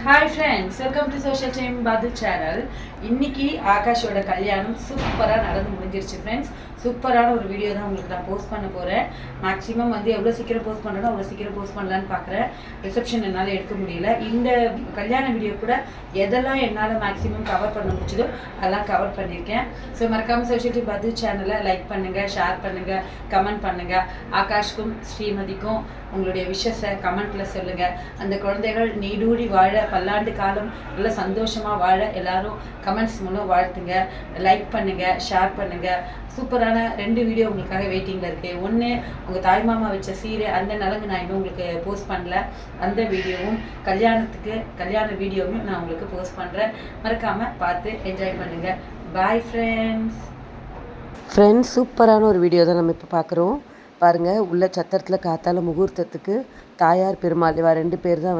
Hi friends, welcome to social time பாது channel. இன்னைக்கு ஆகாஷோட கல்யாணம் சூப்பராக நடந்து முடிஞ்சிருச்சு ஃப்ரெண்ட்ஸ். சூப்பரான ஒரு வீடியோ தான் உங்களுக்கு நான் போஸ்ட் பண்ண போகிறேன். மேக்ஸிமம் எவ்வளோ சீக்கிரம் போஸ்ட் பண்ணுறேனோ அவ்வளோ சீக்கிரம் போஸ்ட் பண்ணலான்னு பார்க்குறேன். ரிசப்ஷன் என்னால் எடுக்க முடியல. இந்த கல்யாண வீடியோ கூட எதெல்லாம் என்னால் மேக்ஸிமம் கவர் பண்ண முடிச்சதோ அதெல்லாம் கவர் பண்ணியிருக்கேன். ஸோ மறக்காமல் சோஷியல் டைம் பாது சேனலை லைக் பண்ணுங்கள், ஷேர் பண்ணுங்கள், கமெண்ட் பண்ணுங்கள். ஆகாஷ்க்கும் ஸ்ரீமதிக்கும் உங்களுடைய விஷஸை கமெண்ட்டில் சொல்லுங்கள். அந்த குழந்தைகள் நீடூடி வாழ, பல்லாண்டு காலம் நல்லா சந்தோஷமாக வாழ எல்லாரும் கமெண்ட்ஸ் மூலம் வாழ்த்துங்க. லைக் பண்ணுங்கள், ஷேர் பண்ணுங்கள். சூப்பரான 2 வீடியோ உங்களுக்காக வெயிட்டிங்கில் இருக்குது. ஒன்று உங்கள் தாய்மாமா வச்ச சீரை, அந்த நலங்கு நான் இன்னும் உங்களுக்கு போஸ்ட் பண்ணல. அந்த வீடியோவும் கல்யாண வீடியோவும் நான் உங்களுக்கு போஸ்ட் பண்ணுறேன். மறக்காமல் பார்த்து என்ஜாய் பண்ணுங்கள். Bye friends. சூப்பரான ஒரு வீடியோ தான் நம்ம இப்போ பார்க்குறோம். பாருங்கள், உள்ள சத்திரத்தில் காத்தால முகூர்த்தத்துக்கு தாயார் பெருமாள் இவா 2 பேர் தான்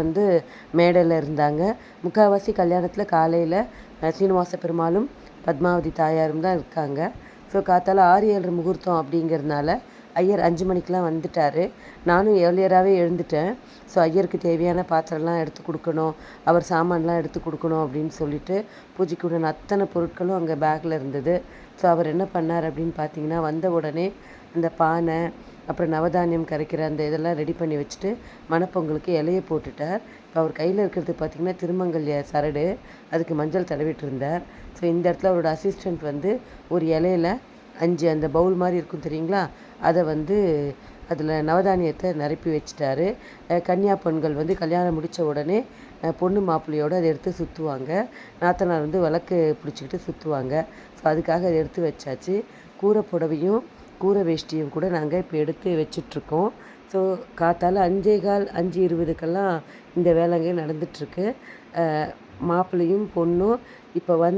மேடையில் இருந்தாங்க. முக்கால்வாசி கல்யாணத்தில் காலையில் சீனிவாச பெருமாளும் பத்மாவதி தாயாரும் தான் இருக்காங்க. ஸோ காத்தால 6-7 முகூர்த்தம் அப்படிங்கிறதுனால ஐயர் 5 மணிக்கெலாம் வந்துட்டார். நானும் ஏர்லியராகவே எழுந்துட்டேன். ஸோ ஐயருக்கு தேவையான பாத்திரம்லாம் எடுத்து கொடுக்கணும், அவர் சாமான்லாம் எடுத்து கொடுக்கணும் அப்படின்னு சொல்லிட்டு பூஜைக்கு உடனே அத்தனை பொருட்களும் அங்கே பேக்கில் இருந்தது. ஸோ அவர் என்ன பண்ணார் அப்படின்னு பார்த்தீங்கன்னா, வந்த உடனே அந்த பானை, அப்புறம் நவதானியம் கரைக்கிற அந்த இதெல்லாம் ரெடி பண்ணி வச்சுட்டு மணப்பொங்கலுக்கு இலையை போட்டுட்டார். இப்போ அவர் கையில் இருக்கிறது பார்த்திங்கன்னா திருமங்கல்ய சரடு, அதுக்கு மஞ்சள் தடவிட்டு இருந்தார். ஸோ இந்த இடத்துல அவரோட அசிஸ்டண்ட் ஒரு இலையில 5 அந்த பவுல் மாதிரி இருக்கும் தெரியுங்களா, அதை அதில் நவதானியத்தை நிரப்பி வச்சுட்டாரு. கன்னியா பெண்கள் கல்யாணம் முடித்த உடனே பொண்ணு மாப்பிள்ளையோடு அதை எடுத்து சுற்றுவாங்க. நாத்தனார் விளக்கு பிடிச்சிக்கிட்டு சுற்றுவாங்க. ஸோ அதுக்காக அதை எடுத்து வச்சாச்சு. கூரை புடவையும் கூரை வேஷ்டியும் கூட நாங்கள் இப்போ எடுத்து வச்சிட்ருக்கோம். ஸோ காத்தால் 5:15 5:20க்கெல்லாம் இந்த வேலைங்க நடந்துகிட்ருக்கு. மாப்பிள்ளையும் பொண்ணும் இப்போ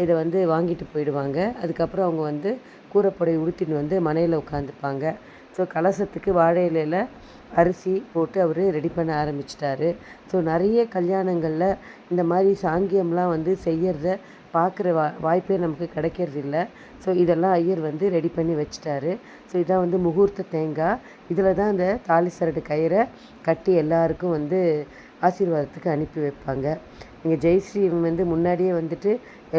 இதை வாங்கிட்டு போயிடுவாங்க. அதுக்கப்புறம் அவங்க கூரை புடவை உடுத்தின்னு மனையில் உட்காந்துப்பாங்க. ஸோ கலசத்துக்கு வாழை இலையில் அரிசி போட்டு அவர் ரெடி பண்ண ஆரம்பிச்சிட்டாரு. ஸோ நிறைய கல்யாணங்களில் இந்த மாதிரி சாங்கியம்லாம் செய்யறத பார்க்குற வாய்ப்பே நமக்கு கிடைக்கிறது இல்லை. ஸோ இதெல்லாம் ஐயர் ரெடி பண்ணி வச்சிட்டாரு. ஸோ இதான் முகூர்த்த தேங்காய். இதில் தான் அந்த தாலி சரடு கயிறை கட்டி எல்லாருக்கும் ஆசீர்வாதத்துக்கு அனுப்பி வைப்பாங்க. எங்கள் ஜெயஸ்ரீ முன்னாடியே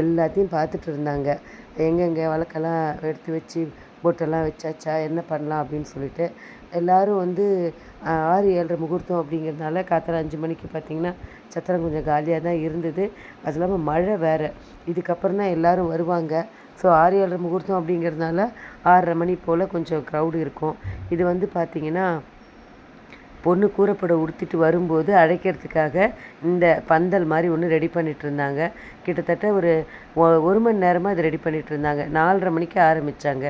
எல்லாத்தையும் பார்த்துட்டு இருந்தாங்க. எங்கெங்கே வழக்கெல்லாம் எடுத்து வச்சு பொட்டெல்லாம் வச்சாச்சா, என்ன பண்ணலாம் அப்படின்னு சொல்லிட்டு. எல்லோரும் 6-7 முகூர்த்தம் அப்படிங்கிறதுனால காத்தால 5 மணிக்கு பார்த்திங்கன்னா சத்திரம் கொஞ்சம் காலியாக தான் இருந்தது. அது இல்லாமல் மழை வேறு. இதுக்கப்புறம் தான் எல்லோரும் வருவாங்க. ஸோ 6-7 முகூர்த்தம் அப்படிங்கிறதுனால 6:30 மணி போல் கொஞ்சம் க்ரௌடு இருக்கும். இது பார்த்திங்கன்னா பொண்ணு கூரைப்பட உடுத்திட்டு வரும்போது அழைக்கிறதுக்காக இந்த பந்தல் மாதிரி ஒன்று ரெடி பண்ணிகிட்டு இருந்தாங்க. கிட்டத்தட்ட ஒரு மணி நேரமாக இது ரெடி பண்ணிகிட்டு இருந்தாங்க. 4:30 மணிக்கு ஆரம்பித்தாங்க.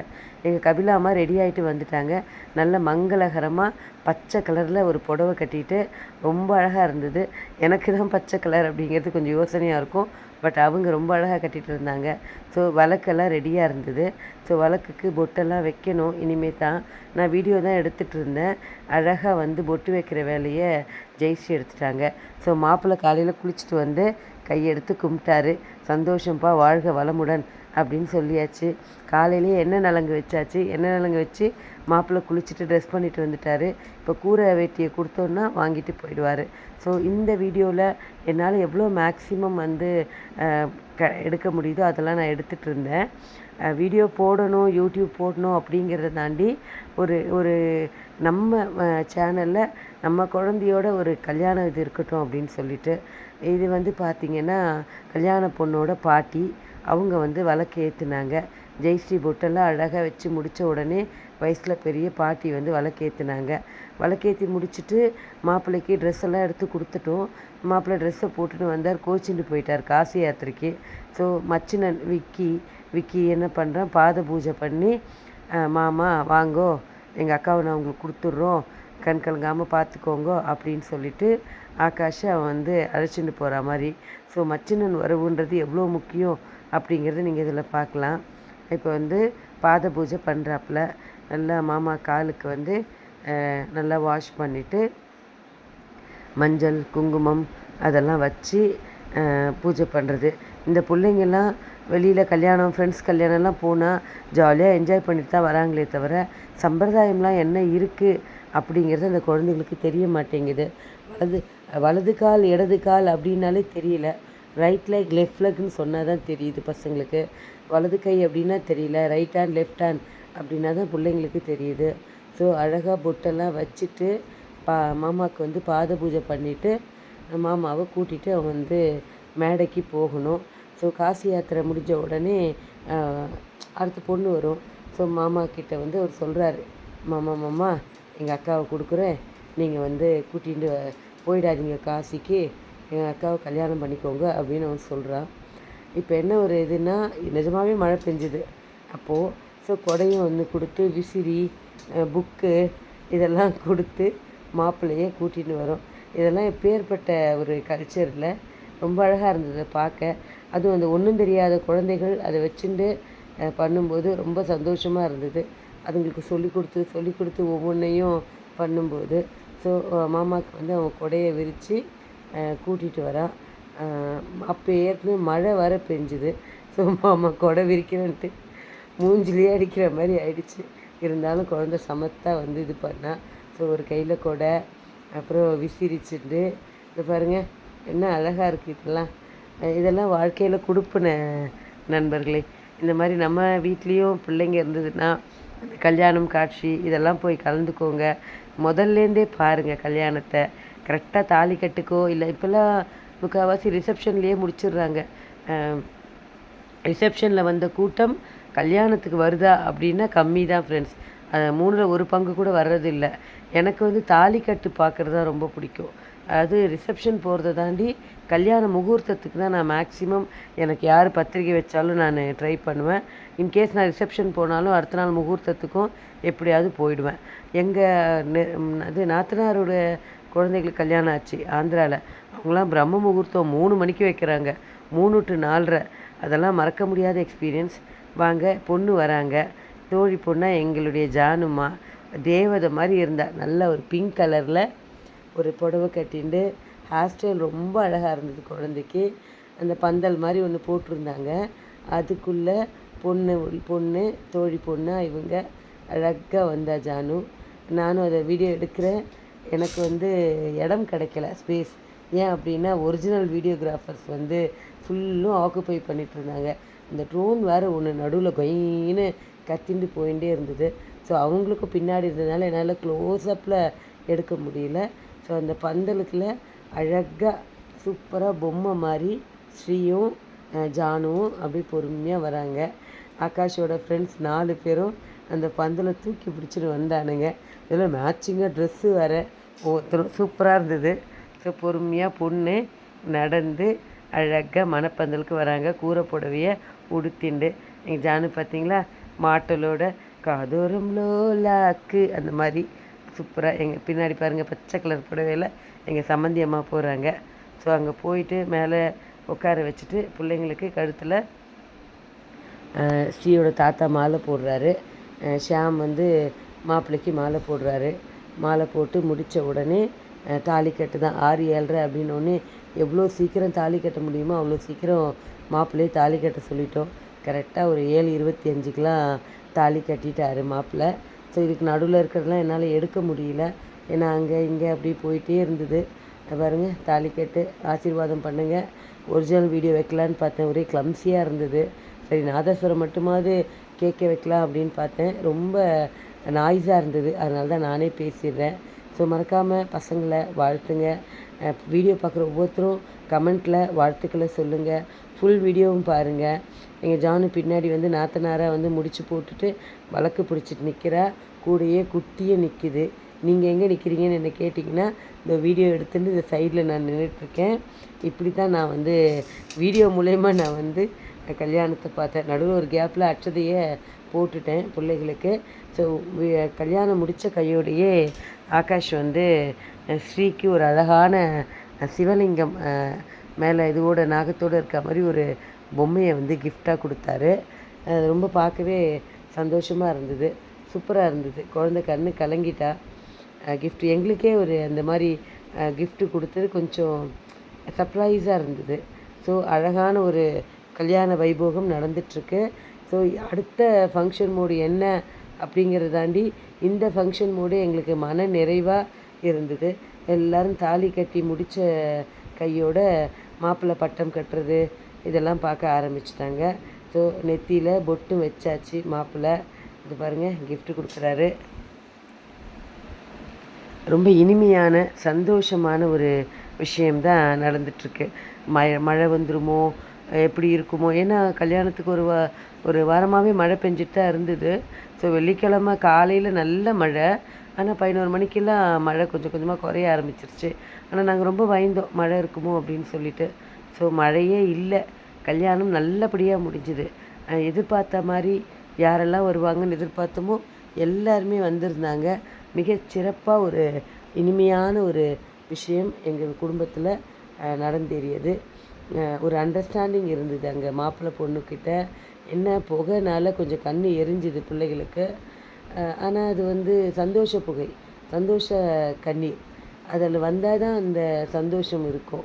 எங்கள் கபிலாம்மா ரெடி ஆகிட்டு வந்துட்டாங்க. நல்ல மங்களகரமாக பச்சை கலரில் ஒரு புடவை கட்டிட்டு ரொம்ப அழகாக இருந்தது. எனக்கு தான் பச்சை கலர் அப்படிங்கிறது கொஞ்சம் யோசனையாக இருக்கும். பட் அவங்க ரொம்ப அழகாக கட்டிகிட்டு இருந்தாங்க. ஸோ விளக்கெல்லாம் ரெடியாக இருந்தது. ஸோ விளக்குக்கு பொட்டெல்லாம் வைக்கணும். இனிமேல் தான் நான் வீடியோ தான் எடுத்துகிட்டு இருந்தேன். அழகாக பொட்டு வைக்கிற வேலையை ஜெயிச்சு எடுத்துட்டாங்க. ஸோ மாப்பிள்ளை காலையில் குளிச்சுட்டு கையெடுத்து கும்பிட்டாரு. சந்தோஷம்ப்பா, வாழ்க வளமுடன் அப்படின்னு சொல்லியாச்சு. காலையிலேயே எண்ணெய் நலங்கு வச்சாச்சு. எண்ணெய் நலங்கு வச்சு மாப்பிள்ளை குளிச்சுட்டு ட்ரெஸ் பண்ணிட்டு வந்துட்டார். இப்போ கூரை வேட்டியை கொடுத்தோன்னா வாங்கிட்டு போயிடுவார். ஸோ இந்த வீடியோவில் என்னால் எவ்வளோ மேக்ஸிமம் எடுக்க முடியுதோ அதெல்லாம் நான் எடுத்துகிட்டு இருந்தேன். வீடியோ போடணும், யூடியூப் போடணும் அப்படிங்கிறத தாண்டி ஒரு நம்ம சேனலில் நம்ம குழந்தையோட ஒரு கல்யாணம் இது இருக்கட்டும் அப்படின்னு சொல்லிட்டு. இது பார்த்திங்கன்னா கல்யாண பொண்ணோட பாட்டி அவங்க விளக்கு ஏற்றுனாங்க. ஜெயஸ்ரீ பொட்டெல்லாம் அழகாக வச்சு முடித்த உடனே வயசில் பெரிய பாட்டி விளக்கேற்றுனாங்க. விளக்கேற்றி முடிச்சுட்டு மாப்பிள்ளைக்கு ட்ரெஸ் எல்லாம் எடுத்து கொடுத்துட்டோம். மாப்பிள்ளை ட்ரெஸ்ஸை போட்டுன்னு வந்தார். கோச்சிட்டு போயிட்டார் காசி யாத்திரைக்கு. ஸோ மச்சினன் விக்கி என்ன பண்ணுறான், பாத பூஜை பண்ணி மாமா வாங்கோ, எங்கள் அக்காவை நான் உங்களுக்கு கொடுத்துட்றோம், கண் கலங்காமல் பார்த்துக்கோங்க அப்படின்னு சொல்லிட்டு ஆகாஷை அவன் அழைச்சிட்டு போகிற மாதிரி. ஸோ மச்சினன் வரவுன்றது எவ்வளோ முக்கியம் அப்படிங்கிறத நீங்கள் இதில் பார்க்கலாம். இப்போ பாத பூஜை பண்ணுறாப்புல. நல்லா மாமா காலுக்கு நல்லா வாஷ் பண்ணிவிட்டு மஞ்சள் குங்குமம் அதெல்லாம் வச்சு பூஜை பண்ணுறது. இந்த பிள்ளைங்கள்லாம் வெளியில் கல்யாணம், ஃப்ரெண்ட்ஸ் கல்யாணம்லாம் போனால் ஜாலியாக என்ஜாய் பண்ணிட்டு தான் வராங்களே தவிர சம்பிரதாயம்லாம் என்ன இருக்குது அப்படிங்கிறது அந்த குழந்தைங்களுக்கு தெரிய மாட்டேங்குது. வலது கால் இடது கால் அப்படின்னாலே தெரியல. ரைட் லெக் லெஃப்ட் லெக்னு சொன்னால் தான் தெரியுது பசங்களுக்கு. வலது கை அப்படின்னா தெரியல, ரைட் ஹேண்ட் லெஃப்ட் ஹேண்ட் அப்படின்னா தான் பிள்ளைங்களுக்கு தெரியுது. ஸோ அழகாக பொட்டெல்லாம் வச்சுட்டு மாமாவுக்கு வந்து பாத பூஜை பண்ணிவிட்டு மாமாவை கூட்டிகிட்டு அவங்க வந்து மேடைக்கு போகணும். ஸோ காசி யாத்திரை முடிஞ்ச உடனே அடுத்த பொண்ணு வரும். ஸோ மாமா கிட்ட வந்து அவர் சொல்கிறாரு, மாமா எங்கள் அக்காவை கொடுக்குறேன், நீங்கள் வந்து கூட்டிகிட்டு போயிடாதீங்க காசிக்கு, எங்கள் அக்காவை கல்யாணம் பண்ணிக்கோங்க அப்படின்னு அவன் சொல்கிறான். இப்போ என்ன ஒரு இதுன்னா, நிஜமாகவே மழை பெஞ்சுது அப்போது. ஸோ கொடையும் வந்து கொடுத்து விசிறி புக்கு இதெல்லாம் கொடுத்து மாப்பிள்ளையே கூட்டிகிட்டு வரோம். இதெல்லாம் எப்பேற்பட்ட ஒரு கல்ச்சரில் ரொம்ப அழகாக இருந்தது பார்க்க. அதுவும் அந்த ஒன்றும் தெரியாத குழந்தைகள் அதை வச்சுட்டு பண்ணும்போது ரொம்ப சந்தோஷமாக இருந்தது. அதுங்களுக்கு சொல்லி கொடுத்து ஒவ்வொன்றையும் பண்ணும்போது. ஸோ மாமாவுக்கு வந்து அவன் கொடையை விரித்து கூட்டிகிட்டு வரான். அப்போ ஏற்கனவே மழை வர பெஞ்சுது. ஸோ மாமா கொடை விரிக்கிறேன்ட்டு மூஞ்சிலேயே அடிக்கிற மாதிரி ஆயிடுச்சு. இருந்தாலும் குழந்தை சமத்தா வந்து இது பண்ணால். ஸோ ஒரு கையில் கொடை, அப்புறம் விசிறிச்சுட்டு இது பாருங்கள் என்ன அழகாக இருக்குது. இதெல்லாம் வாழ்க்கையில் கொடுப்பின நண்பர்களே. இந்த மாதிரி நம்ம வீட்லேயும் பிள்ளைங்க இருந்ததுன்னா அந்த கல்யாணம் காட்சி இதெல்லாம் போய் கலந்துக்கோங்க. முதல்லேருந்தே பாருங்கள் கல்யாணத்தை. கரெக்டாக தாலி கட்டுக்கோ இல்லை இப்போல்லாம் முக்கால்வாசி ரிசப்ஷன்லேயே முடிச்சிடுறாங்க. ரிசப்ஷனில் வந்த கூட்டம் கல்யாணத்துக்கு வருதா அப்படின்னா கம்மி தான் ஃப்ரெண்ட்ஸ். 3ல் 1 பங்கு கூட வர்றதில்லை. எனக்கு வந்து தாலி கட்டு பார்க்குறது தான் ரொம்ப பிடிக்கும். அது ரிசப்ஷன் போகிறத தாண்டி கல்யாண முகூர்த்தத்துக்கு தான் நான் மேக்ஸிமம் எனக்கு யார் பத்திரிக்கை வச்சாலும் நான் ட்ரை பண்ணுவேன். இன்கேஸ் நான் ரிசப்ஷன் போனாலும் அடுத்த நாள் முகூர்த்தத்துக்கும் எப்படியாவது போயிடுவேன். அது நாத்தனாரோட குழந்தைகளுக்கு கல்யாணம் ஆச்சு ஆந்திராவில். அவங்களாம் பிரம்ம முகூர்த்தம் 3 மணிக்கு வைக்கிறாங்க, 3 to 4:30. அதெல்லாம் மறக்க முடியாத எக்ஸ்பீரியன்ஸ். வாங்க பொண்ணு வராங்க. தோழி பொண்ணாக எங்களுடைய ஜானுமா தேவதை மாதிரி இருந்தா. நல்ல ஒரு பிங்க் கலரில் ஒரு புடவை கட்டிண்டு ஹேர் ஸ்டைல் ரொம்ப அழகாக இருந்தது குழந்தைக்கு. அந்த பந்தல் மாதிரி ஒன்று போட்டிருந்தாங்க. அதுக்குள்ளே பொண்ணு தோழி பொண்ணாக இவங்க அழகாக வந்தா ஜானு. நானும் அதை வீடியோ எடுக்கிறேன். எனக்கு வந்து இடம் கிடைக்கல, ஸ்பேஸ். ஏன் அப்படின்னா ஒரிஜினல் வீடியோகிராஃபர்ஸ் வந்து ஃபுல்லும் ஆக்குப்பை பண்ணிகிட்டு இருந்தாங்க. இந்த ட்ரோன் வேறு ஒன்று நடுவில் கொயின்னு கத்திண்டு போயிட்டே இருந்தது. ஸோ அவங்களுக்கும் பின்னாடி இருந்ததுனால என்னால் க்ளோஸ்அப்பில் எடுக்க முடியல. ஸோ அந்த பந்தலுக்குள்ள அழகாக சூப்பராக பொம்மை மாதிரி ஸ்ரீயும் ஜானுவும் அப்படி பொறுமையாக வராங்க. ஆகாஷோட ஃப்ரெண்ட்ஸ் 4 பேரும் அந்த பந்தலை தூக்கி பிடிச்சிட்டு வந்தானுங்க. இதில் மேட்சிங்காக ட்ரெஸ்ஸு வேறு ஒவ்வொருத்தரும் சூப்பராக இருந்தது. ஸோ பொறுமையாக பொண்ணு நடந்து அழகாக மணப்பந்தலுக்கு வராங்க. கூரை புடவையை உடுத்திண்டு. எங்கள் ஜானு பார்த்தீங்களா மாட்டலோட காதோரம் லோலாக்கு அந்த மாதிரி சூப்பராக. எங்கள் பின்னாடி பாருங்கள் பச்சை கலர் புடவையில் எங்கள் சம்மந்தி அம்மா போகிறாங்க. ஸோ அங்கே போயிட்டு மேலே உட்கார வச்சுட்டு பிள்ளைங்களுக்கு கழுத்தில் ஸ்ரீயோட தாத்தா மாலை போடுறாரு. ஷாம் வந்து மாப்பிள்ளைக்கு மாலை போடுறாரு. மாலை போட்டு முடித்த உடனே தாலி கட்டு தான். 6-7:30 அப்படின்னோடனே எவ்வளோ சீக்கிரம் தாலி கட்ட முடியுமோ அவ்வளோ சீக்கிரம் மாப்பிள்ளையே தாலி கட்ட சொல்லிட்டோம். கரெக்டாக ஒரு 7:25க்கெலாம் தாலி கட்டிட்டாரு மாப்பிள்ளை. ஸோ இதுக்கு நடுவில் இருக்கிறதெல்லாம் என்னால் எடுக்க முடியல. ஏன்னா அங்கே இங்கே அப்படி போயிட்டே இருந்தது. பாருங்கள் தாலி கட்டு ஆசீர்வாதம் பண்ணுங்கள். ஒரிஜினல் வீடியோ வைக்கலான்னு பார்த்தேன், ஒரே கிளம்ஸியாக இருந்தது. சரி நாதஸ்வரம் மட்டுமாவது கேட்க வைக்கலாம் அப்படின்னு பார்த்தேன். ரொம்ப நாய்ஸாக இருந்தது, அதனால தான் நானே பேசிடுறேன். ஸோ மறக்காமல் பசங்களை வாழ்த்துங்க. வீடியோ பார்க்குற ஒவ்வொருத்தரும் கமெண்ட்டில் வாழ்த்துக்களை சொல்லுங்கள். ஃபுல் வீடியோவும் பாருங்கள். எங்கள் ஜானு பின்னாடி வந்து நாத்தனாராக வந்து முடிச்சு போட்டுட்டு வழக்கு பிடிச்சிட்டு நிற்கிறா. கூடையே குட்டியே நிற்கிது. நீங்கள் எங்கே நிற்கிறீங்கன்னு என்ன கேட்டிங்கன்னா இந்த வீடியோ எடுத்துட்டு இந்த சைடில் நான் நின்றுட்டுருக்கேன். இப்படி தான் நான் வந்து வீடியோ மூலயமா நான் வந்து கல்யாணத்தை பார்த்தேன். நடுவில் ஒரு கேப்பில் அட்சதையை போட்டுட்டேன் பிள்ளைகளுக்கு. ஸோ கல்யாணம் முடித்த கையோடையே ஆகாஷ் வந்து ஸ்ரீக்கு ஒரு அழகான சிவலிங்கம் மேலே இதுவோட நாகத்தோடு இருக்க மாதிரி ஒரு பொம்மையை வந்து கிஃப்டாக கொடுத்தாரு. அது ரொம்ப பார்க்கவே சந்தோஷமாக இருந்தது, சூப்பராக இருந்தது. குழந்தை கண்ணு கலங்கிட்டா. கிஃப்ட் எங்களுக்கே ஒரு அந்த மாதிரி கிஃப்ட்டு கொடுத்தது கொஞ்சம் சர்ப்ரைஸாக இருந்தது. ஸோ அழகான ஒரு கல்யாண வைபோகம் நடந்துகிட்ருக்கு. ஸோ அடுத்த ஃபங்க்ஷன் மோடு என்ன அப்படிங்கிறத தாண்டி இந்த ஃபங்க்ஷன் மோடு எங்களுக்கு மன நிறைவாக இருந்தது. எல்லோரும் தாலி கட்டி முடித்த கையோட மாப்பிள்ளை பட்டம் கட்டுறது இதெல்லாம் பார்க்க ஆரம்பிச்சிட்டாங்க. ஸோ நெத்தியில் பொட்டு வச்சாச்சு. மாப்பிள்ளை இது பாருங்கள் gift கொடுக்குறாரு. ரொம்ப இனிமையான சந்தோஷமான ஒரு விஷயம்தான் நடந்துட்டுருக்கு. மழை வந்துருமோ எப்படி இருக்குமோ, ஏன்னா கல்யாணத்துக்கு ஒரு வாரமாகவே மழை பெஞ்சிட்டு தான் இருந்தது. ஸோ வெள்ளிக்கிழமை காலையில் நல்ல மழை, ஆனால் 11 மணிக்கெல்லாம் மழை கொஞ்சம் கொஞ்சமாக குறைய ஆரம்பிச்சிருச்சு. ஆனால் நாங்கள் ரொம்ப பயந்தோம் மழை இருக்குமோ அப்படின்னு சொல்லிட்டு. ஸோ மழையே இல்லை, கல்யாணம் நல்லபடியாக முடிஞ்சுது. எதிர்பார்த்த மாதிரி யாரெல்லாம் வருவாங்கன்னு எதிர்பார்த்தோமோ எல்லாருமே வந்திருந்தாங்க. மிகச்சிறப்பாக ஒரு இனிமையான ஒரு விஷயம் எங்கள் குடும்பத்தில் நடந்தேறியது. ஒரு அண்டர்ஸ்டாண்டிங் இருந்தது அங்கே மாப்பிள்ளை பொண்ணுக்கிட்ட. என்ன புகைனால கொஞ்சம் கண் எரிஞ்சுது பிள்ளைகளுக்கு. ஆனால் அது வந்து சந்தோஷ புகை, சந்தோஷ கண்ணீர். அதில் வந்தால் தான் அந்த சந்தோஷம் இருக்கும்.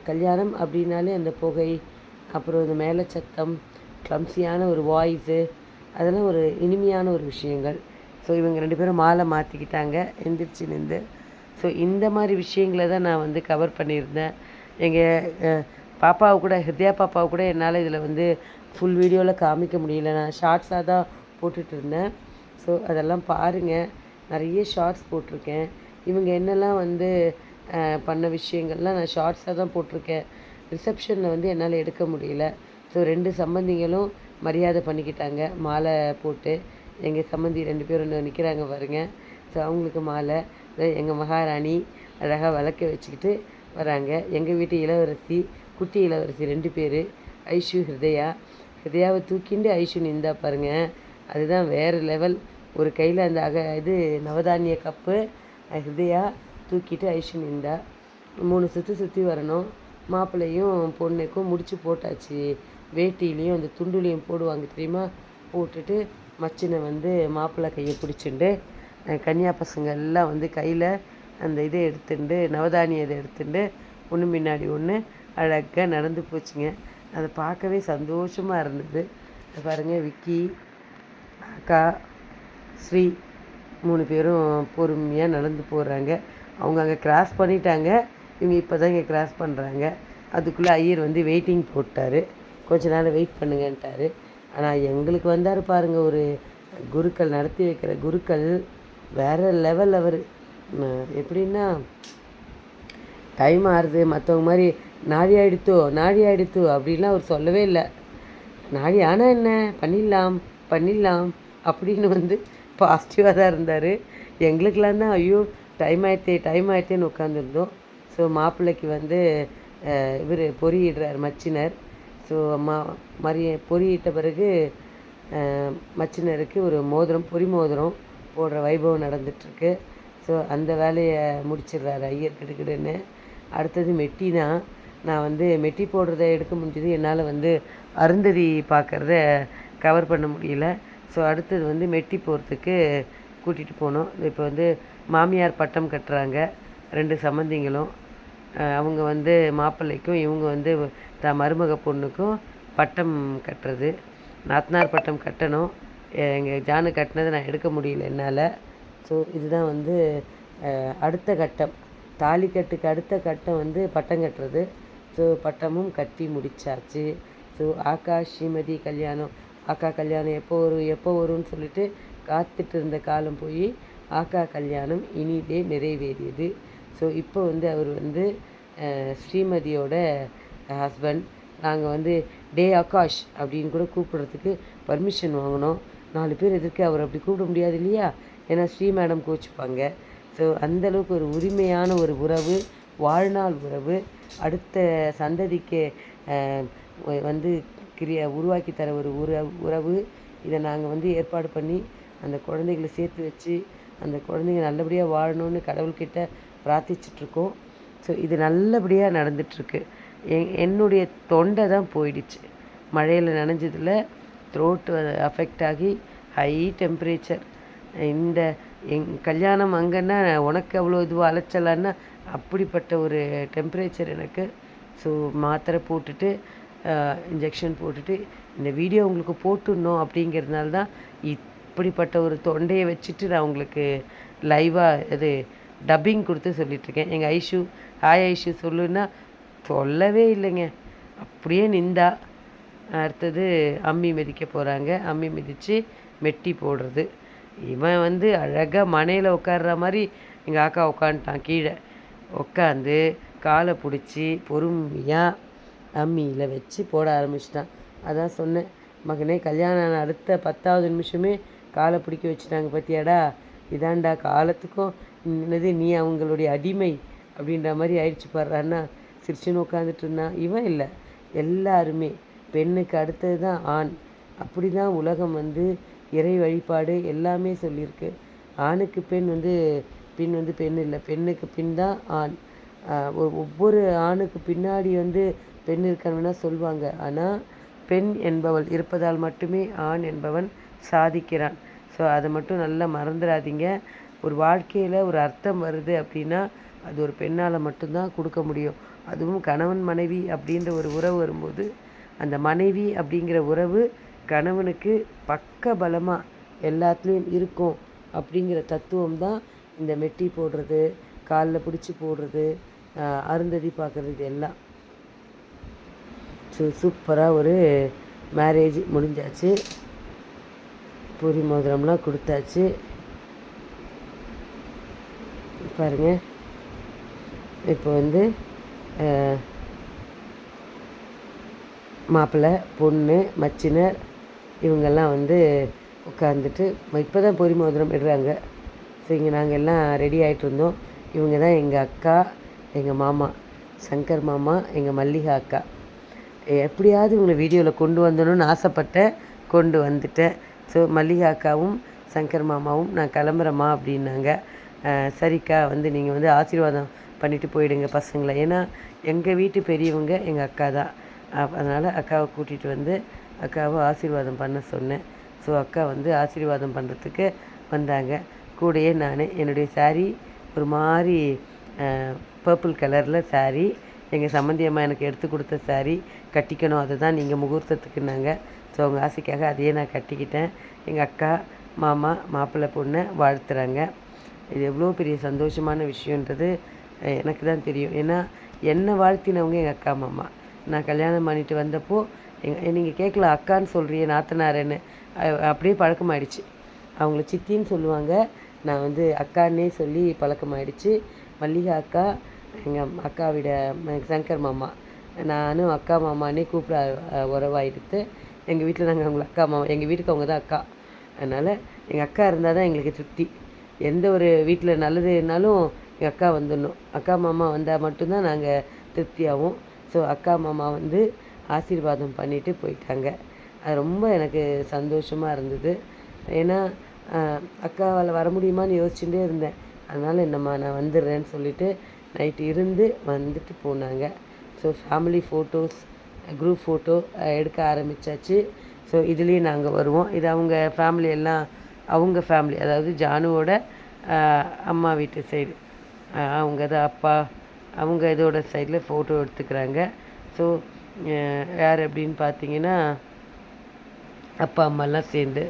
கல்யாணம் அப்படின்னாலே அந்த புகை, அப்புறம் இந்த மேலே சத்தம், கிளம்ஸியான ஒரு வாய்ஸு, அதெல்லாம் ஒரு இனிமையான ஒரு விஷயங்கள். ஸோ இவங்க 2 பேரும் மாலை மாற்றிக்கிட்டாங்க எந்திரிச்சு நின்று. ஸோ இந்த மாதிரி விஷயங்களை தான் நான் வந்து கவர் பண்ணியிருந்தேன். எங்கள் பாப்பாவை கூட, ஹிருதயா பாப்பாவை கூட என்னால் இதில் வந்து ஃபுல் வீடியோவில் காமிக்க முடியல. நான் ஷார்ட்ஸாக தான் போட்டுட்டு இருந்தேன். ஸோ அதெல்லாம் பாருங்கள், நிறைய ஷார்ட்ஸ் போட்டிருக்கேன். இவங்க என்னெல்லாம் வந்து பண்ண விஷயங்கள்லாம் நான் ஷார்ட்ஸாக தான் போட்டிருக்கேன். ரிசப்ஷனில் வந்து என்னால் எடுக்க முடியல. ஸோ 2 சம்பந்திங்களும் மரியாதை பண்ணிக்கிட்டாங்க மாலை போட்டு. எங்கள் சம்பந்தி 2 பேரும் நிற்கிறாங்க பாருங்க. ஸோ அவங்களுக்கு மாலை. எங்கள் மகாராணி அழகாக விளக்க வச்சுக்கிட்டு வராங்க. எங்கள் வீட்டு இளவரசி, குட்டி இளவரசி 2 பேர், ஐஷு ஹிருதயா. ஹிருதயாவை தூக்கிண்டு ஐஷு நின்றா பாருங்கள், அதுதான் வேறு லெவல். ஒரு கையில் அந்த நவதானிய கப்பு, ஹிருதயா தூக்கிட்டு ஐஷு நின்றா. 3 சுற்றி வரணும். மாப்பிள்ளையும் பொண்ணுக்கும் முடிச்சு போட்டாச்சு. வேட்டிலையும் அந்த துண்டுலையும் போடுவாங்க தெரியுமா, போட்டுட்டு மச்சினை வந்து மாப்பிள்ளை கையை பிடிச்சிண்டு, கன்னியா பசங்க எல்லாம் வந்து கையில் அந்த இதை எடுத்துட்டு, நவதானிய இதை எடுத்துட்டு ஒன்று முன்னாடி ஒன்று அழகாக நடந்து போச்சுங்க. அதை பார்க்கவே சந்தோஷமாக இருந்தது. பாருங்கள், விக்கி, அக்கா, ஸ்ரீ 3 பேரும் பொறுமையாக நடந்து போகிறாங்க. அவங்க அங்கே கிராஸ் பண்ணிட்டாங்க, இவங்க இப்போ தான் இங்கே கிராஸ் பண்ணுறாங்க. அதுக்குள்ளே ஐயர் வந்து வெயிட்டிங் போட்டார், கொஞ்ச நேரம் வெயிட் பண்ணுங்கன்ட்டார். ஆனால் எங்களுக்கு வந்தார் பாருங்கள், ஒரு குருக்கள், நடத்தி வைக்கிற குருக்கள் வேறு லெவல். அவர் எப்படின்னா, டைம் ஆறுது மற்றவங்க மாதிரி நாடி ஆகிடுத்தோ அப்படின்லாம் அவர் சொல்லவே இல்லை. நாடி ஆனால் என்ன, பண்ணிடலாம் அப்படின்னு வந்து பாசிட்டிவாக தான் இருந்தார். எங்களுக்கெல்லாம் தான் ஐயோ டைம் ஆகிட்டேன்னு உட்காந்துருந்தோம். ஸோ மாப்பிள்ளைக்கு வந்து இவர் பொறியிடுறார் மச்சினர். ஸோ பொறியிட்ட பிறகு மச்சினருக்கு ஒரு மோதிரம், பொறி மோதிரம் போடுற வைபவம் நடந்துகிட்ருக்கு. ஸோ அந்த வேலையை முடிச்சிடுறாரு ஐயர் கிடுக்கிடுன்னு. அடுத்தது மெட்டி தான். நான் வந்து மெட்டி போடுறத எடுக்க முடிஞ்சது, என்னால் வந்து அருந்ததி பார்க்குறத கவர் பண்ண முடியல. ஸோ அடுத்தது வந்து மெட்டி போகிறதுக்கு கூட்டிகிட்டு போனோம். இப்போ வந்து மாமியார் பட்டம் கட்டுறாங்க 2 சம்பந்திங்களும். அவங்க வந்து மாப்பிள்ளைக்கும், இவங்க வந்து மருமக பொண்ணுக்கும் பட்டம் கட்டுறது. நாத்தனார் பட்டம் கட்டணும். எங்கள் ஜானு கட்டினதை நான் எடுக்க முடியல என்னால். ஸோ இதுதான் வந்து அடுத்த கட்டம். தாலிக்கட்டுக்கு அடுத்த கட்டம் வந்து பட்டம் கட்டுறது. ஸோ பட்டமும் கட்டி முடித்தாச்சு. ஸோ ஆக்கா ஸ்ரீமதி கல்யாணம், ஆக்கா கல்யாணம் எப்போ வரும்னு சொல்லிட்டு காத்துட்டு இருந்த காலம் போய் ஆக்கா கல்யாணம் இனிதே நிறைவேறியது. ஸோ இப்போ வந்து அவர் வந்து ஸ்ரீமதியோட ஹஸ்பண்ட். நாங்கள் வந்து டே ஆகாஷ் அப்படின்னு கூட கூப்பிட்றதுக்கு பர்மிஷன் வாங்கினோம். 4 பேர் எதிர்க்க அவர் அப்படி கூப்பிட முடியாது இல்லையா, ஏன்னா ஸ்ரீ மேடம் கோச்சிப்பாங்க. ஸோ அந்தளவுக்கு ஒரு உரிமையான ஒரு உறவு, வாழ்நாள் உறவு, அடுத்த சந்ததிக்கு வந்து உருவாக்கி தர ஒரு உறவு. இதை நாங்கள் வந்து ஏற்பாடு பண்ணி அந்த குழந்தைகளை சேர்த்து வச்சு அந்த குழந்தைங்க நல்லபடியாக வாழணும்னு கடவுள்கிட்ட பிரார்த்திச்சிட்ருக்கோம். ஸோ இது நல்லபடியாக நடந்துகிட்ருக்கு. என்னுடைய தொண்டை தான் போயிடுச்சு மழையில் நனைஞ்சதில். த்ரோட்டு அஃபெக்ட் ஆகி ஹை டெம்பரேச்சர். இந்த கல்யாணம் அங்கன்னா உனக்கு அவ்வளோ இதுவாக அலைச்சலான்னா அப்படிப்பட்ட ஒரு டெம்பரேச்சர் எனக்கு. ஸோ மாத்திரை போட்டுட்டு இன்ஜெக்ஷன் போட்டுட்டு இந்த வீடியோ உங்களுக்கு போட்டுடணும் அப்படிங்கிறதுனால தான் இப்படிப்பட்ட ஒரு தொண்டையை வச்சுட்டு நான் உங்களுக்கு லைவாக டப்பிங் கொடுத்து சொல்லிகிட்ருக்கேன். எங்கள் ஐஷு ஹாய் ஐஷு சொல்லுன்னா சொல்லவே இல்லைங்க, அப்படியே நின்றா. அடுத்தது அம்மி மிதிக்க போகிறாங்க. அம்மி மிதித்து மெட்டி போடுறது. இவன் வந்து அழகாக மனையில் உட்கார்ற மாதிரி எங்கள் அக்கா உட்காந்துட்டான். கீழே உட்காந்து காலை பிடிச்சி பொறுமையாக அம்மியில் வச்சு போட ஆரம்பிச்சிட்டான். அதான் சொன்னேன், மகனே கல்யாணம் ஆன அடுத்த 10வது நிமிஷமே காலை பிடிக்க வச்சுட்டாங்க பார்த்தியாடா, இதாண்டா காலத்துக்கும் என்னது நீ அவங்களுடைய அடிமை அப்படின்ற மாதிரி ஆயிடுச்சு பாடுறான்னா சிரிச்சுன்னு உட்காந்துட்டு இருந்தான். இவன் இல்லை, எல்லாருமே பெண்ணுக்கு அடுத்தது தான் ஆண். அப்படி தான் உலகம் வந்து இறை வழிபாடு எல்லாமே சொல்லியிருக்கு. ஆணுக்கு பெண் வந்து பெண் இல்லை, பெண்ணுக்கு பின் தான் ஆண். ஒவ்வொரு ஆணுக்கு பின்னாடி வந்து பெண் இருக்கணும்னா சொல்லுவாங்க. ஆனால் பெண் என்பவள் இருப்பதால் மட்டுமே ஆண் என்பவன் சாதிக்கிறான். ஸோ அதை மட்டும் நல்லா மறந்துடாதீங்க. ஒரு வாழ்க்கையில் ஒரு அர்த்தம் வருது அப்படின்னா அது ஒரு பெண்ணால் மட்டும்தான் கொடுக்க முடியும். அதுவும் கணவன் மனைவி அப்படின்ற ஒரு உறவு வரும்போது அந்த மனைவி அப்படிங்கிற உறவு கணவனுக்கு பக்க பலமாக எல்லாத்துலேயும் இருக்கும் அப்படிங்கிற தத்துவம் தான் இந்த மெட்டி போடுறது, காலில் பிடிச்சி போடுறது, அருந்ததி பார்க்குறது, இது எல்லாம். சூப்பராக ஒரு மேரேஜ் முடிஞ்சாச்சு. பொரி மோதிரம்லாம் கொடுத்தாச்சு. பாருங்கள், இப்போ வந்து மாப்பிள்ளை பொண்ணு மச்சினர் இவங்கெல்லாம் வந்து உட்காந்துட்டு இப்போ தான் பொரி மோதிரம் இடுறாங்க. ஸோ இங்கே நாங்கள் எல்லாம் ரெடி ஆகிட்டு இருந்தோம். இவங்க தான் எங்கள் அக்கா, எங்கள் மாமா சங்கர் மாமா, எங்கள் மல்லிகா அக்கா. எப்படியாவது இவங்களை வீடியோவில் கொண்டு வந்தணும்னு ஆசைப்பட்டேன், கொண்டு வந்துட்டேன். ஸோ மல்லிகா அக்காவும் சங்கர் மாமாவும் நான் கிளம்புறேம்மா அப்படின்னாங்க. சரிக்கா, வந்து நீங்கள் வந்து ஆசீர்வாதம் பண்ணிவிட்டு போயிடுங்க பசங்களை. ஏன்னா எங்கள் வீட்டு பெரியவங்க எங்கள் அக்கா தான். அதனால் அக்காவை கூட்டிகிட்டு வந்து அக்காவை ஆசீர்வாதம் பண்ண சொன்னேன். ஸோ அக்கா வந்து ஆசீர்வாதம் பண்ணுறதுக்கு வந்தாங்க. கூடயே நான் என்னுடைய சாரீ ஒரு மாதிரி பர்பிள் கலரில் சாரீ, எங்கள் சம்மந்தி அம்மா எனக்கு எடுத்து கொடுத்த சாரீ கட்டிக்கணும், அதை தான் நீங்கள் முகூர்த்தத்துக்குன்னாங்க. ஸோ அவங்க ஆசைக்காக அதையே நான் கட்டிக்கிட்டேன். எங்கள் அக்கா மாமா மாப்பிள்ளை பொண்ணை வாழ்த்துறாங்க. இது எவ்வளோ பெரிய சந்தோஷமான விஷயன்றது எனக்கு தான் தெரியும். ஏன்னா என்னை வாழ்த்தினவங்க எங்கள் அக்கா மாமா. நான் கல்யாணம் பண்ணிட்டு வந்தப்போ நீங்கள் கேட்கல அக்கான்னு சொல்கிறிய நாத்தனாரன்னு, அப்படியே பழக்கமாயிடுச்சு. அவங்கள சித்தின்னு சொல்லுவாங்க, நான் வந்து அக்கான்னே சொல்லி பழக்கமாயிடுச்சு. மல்லிகா அக்கா எங்கள் அக்காவிட சங்கர் மாமா, நானும் அக்கா மாமானே கூப்பிட உறவாயிடுத்து. எங்கள் வீட்டில் நாங்கள் அவங்கள அக்கா மாமா, எங்கள் வீட்டுக்கு அவங்க தான் அக்கா. அதனால் எங்கள் அக்கா இருந்தால் தான் எங்களுக்கு திருப்தி. எந்த ஒரு வீட்டில் நல்லதுனாலும் எங்கள் அக்கா வந்துடணும். அக்கா மாமா வந்தால் மட்டும்தான் நாங்கள் திருப்தியாகவும். ஸோ அக்கா மாமா வந்து ஆசீர்வாதம் பண்ணிவிட்டு போயிட்டாங்க. அது ரொம்ப எனக்கு சந்தோஷமாக இருந்தது. ஏன்னா அக்காவால் வர முடியுமான்னு யோசிச்சுட்டே இருந்தேன். அதனால் என்னம்மா நான் வந்துடுறேன்னு சொல்லிவிட்டு நைட்டு இருந்து வந்துட்டு போனாங்க. So family photos, group photo எடுக்க ஆரம்பித்தாச்சு. ஸோ இதுலேயும் நாங்கள் வருவோம். இது அவங்க ஃபேமிலி எல்லாம், அவங்க ஃபேமிலி, அதாவது ஜானுவோட அம்மா வீட்டு சைடு, அவங்க தான் அப்பா, அவங்க இதோட சைடில் ஃபோட்டோ எடுத்துக்கிறாங்க. ஸோ யார் அப்படின்னு பார்த்தீங்கன்னா அப்பா அம்மாலாம் சேர்ந்து.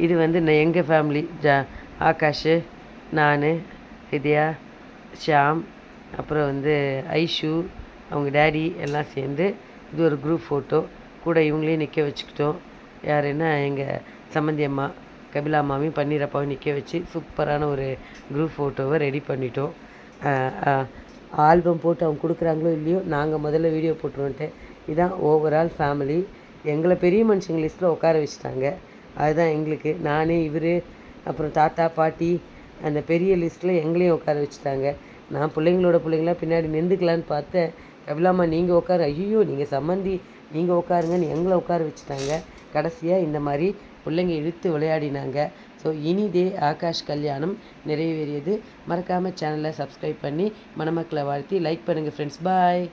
இது வந்து எங்கள் ஃபேமிலி, ஆகாஷ், நான், வித்யா, ஷாம், அப்புறம் வந்து ஐஷு, அவங்க டேடி எல்லாம் சேர்ந்து இது ஒரு குரூப் ஃபோட்டோ. கூட இவங்களையும் நிற்க வச்சுக்கிட்டோம். யாருன்னா எங்கள் சம்மந்தி அம்மா கபிலா அம்மாவையும் பன்னீர் அப்பாவையும் நிற்க வச்சு சூப்பரான ஒரு குரூப் ஃபோட்டோவை ரெடி பண்ணிட்டோம். ஆல்பம் போட்டு அவங்க கொடுக்குறாங்களோ இல்லையோ, நாங்கள் முதல்ல வீடியோ போட்டுருவோன்ட்டு. இதுதான் ஓவரால் ஃபேமிலி. எங்களை பெரிய மனுஷங்க லிஸ்ட்டில் உட்கார வச்சுட்டாங்க. அதுதான் எங்களுக்கு, நான், இவர், அப்புறம் தாத்தா பாட்டி, அந்த பெரிய லிஸ்ட்டில் எங்களையும் உட்கார வச்சுட்டாங்க. நான் பிள்ளைங்களாம் பின்னாடி நின்றுக்கலான்னு பார்த்தேன். கபிலாம்மா நீங்கள் உட்கார, ஐயோ நீங்கள் சம்மந்தி நீங்கள் உட்காருங்கன்னு எங்களை உட்கார வச்சுட்டாங்க. கடைசியாக இந்த மாதிரி பிள்ளைங்க இழுத்து விளையாடினாங்க. ஸோ இனிதே ஆகாஷ் கல்யாணம் நிறைவேறியது. மறக்காமல் சேனலை சப்ஸ்கிரைப் பண்ணி மணமக்களை வாழ்த்தி லைக் பண்ணுங்கள் ஃப்ரெண்ட்ஸ். பாய்.